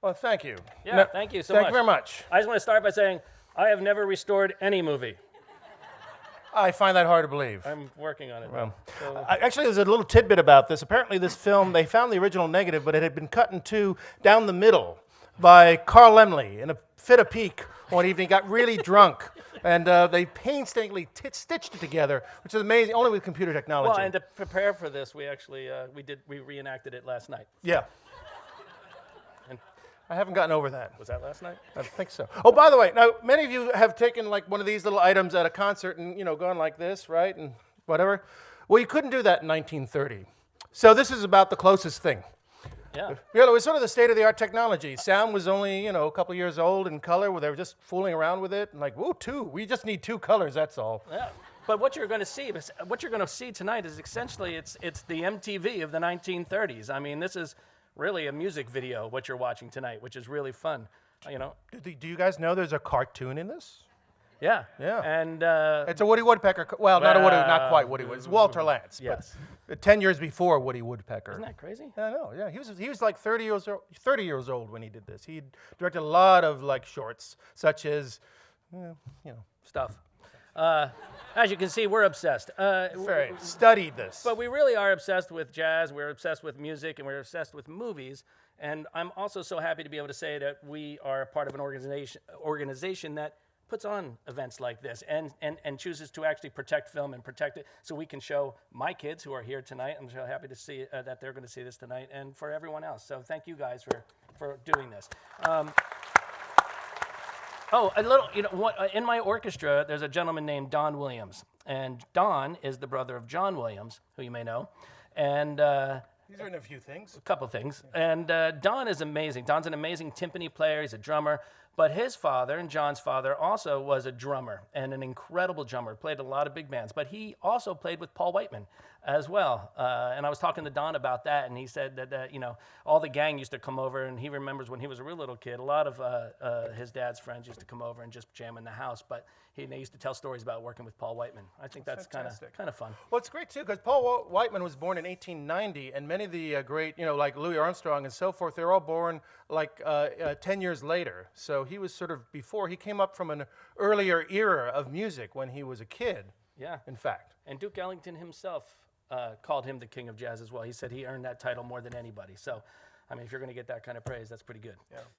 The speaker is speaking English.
Well, thank you. Yeah, thank you so much. Thank you very much. I just want to start by saying I have never restored any movie. I find that hard to believe. I'm working on it. Actually, there's a little tidbit about this. Apparently, this film, they found the original negative, but it had been cut in two down the middle by Carl Laemmle in a fit of pique one evening. Got really drunk, and they painstakingly stitched it together, which is amazing, only with computer technology. Well, and to prepare for this, we actually we reenacted it last night. Yeah. I haven't gotten over that. Was that last night? I think so. Oh, by the way, now many of you have taken like one of these little items at a concert and gone like this, right, and whatever. Well, you couldn't do that in 1930. So this is about the closest thing. Yeah. It was sort of the state-of-the-art technology. Sound was only a couple years old in color, where they were just fooling around with it, and like, whoa, we just need two colors, that's all. Yeah. But what you're going to see tonight is essentially it's the MTV of the 1930s. I mean, this is really a music video, what you're watching tonight, which is really fun. Do you guys know there's a cartoon in this? Yeah. Yeah. And it's a Woody Woodpecker. Well, not quite Woody Woodpecker. It's Walter Lantz. Yes. But 10 years before Woody Woodpecker. Isn't that crazy? I know. Yeah. He was like 30 years old when he did this. He directed a lot of like shorts, such as, Stuff. As you can see, we're obsessed. Studied this. But we really are obsessed with jazz, we're obsessed with music, and we're obsessed with movies. And I'm also so happy to be able to say that we are part of an organization that puts on events like this and chooses to actually protect film and protect it so we can show my kids who are here tonight. I'm so happy to see that they're going to see this tonight, and for everyone else. So thank you guys for doing this. In my orchestra, there's a gentleman named Don Williams. And Don is the brother of John Williams, who you may know. And he's written a few things. A couple things. And Don is amazing. Don's an amazing timpani player. He's a drummer. But his father, and John's father, also was a drummer and an incredible drummer. Played a lot of big bands. But he also played with Paul Whiteman as well. And I was talking to Don about that, and he said that all the gang used to come over, and he remembers when he was a real little kid, a lot of his dad's friends used to come over and just jam in the house. But they used to tell stories about working with Paul Whiteman. I think that's kind of fun. Well, it's great too, because Paul Whiteman was born in 1890, and many of the great, like Louis Armstrong and so forth, they're all born like 10 years later. So he was sort of before. He came up from an earlier era of music when he was a kid. Yeah. In fact. And Duke Ellington himself called him the king of jazz as well. He said he earned that title more than anybody. So, I mean, if you're going to get that kind of praise, that's pretty good. Yeah.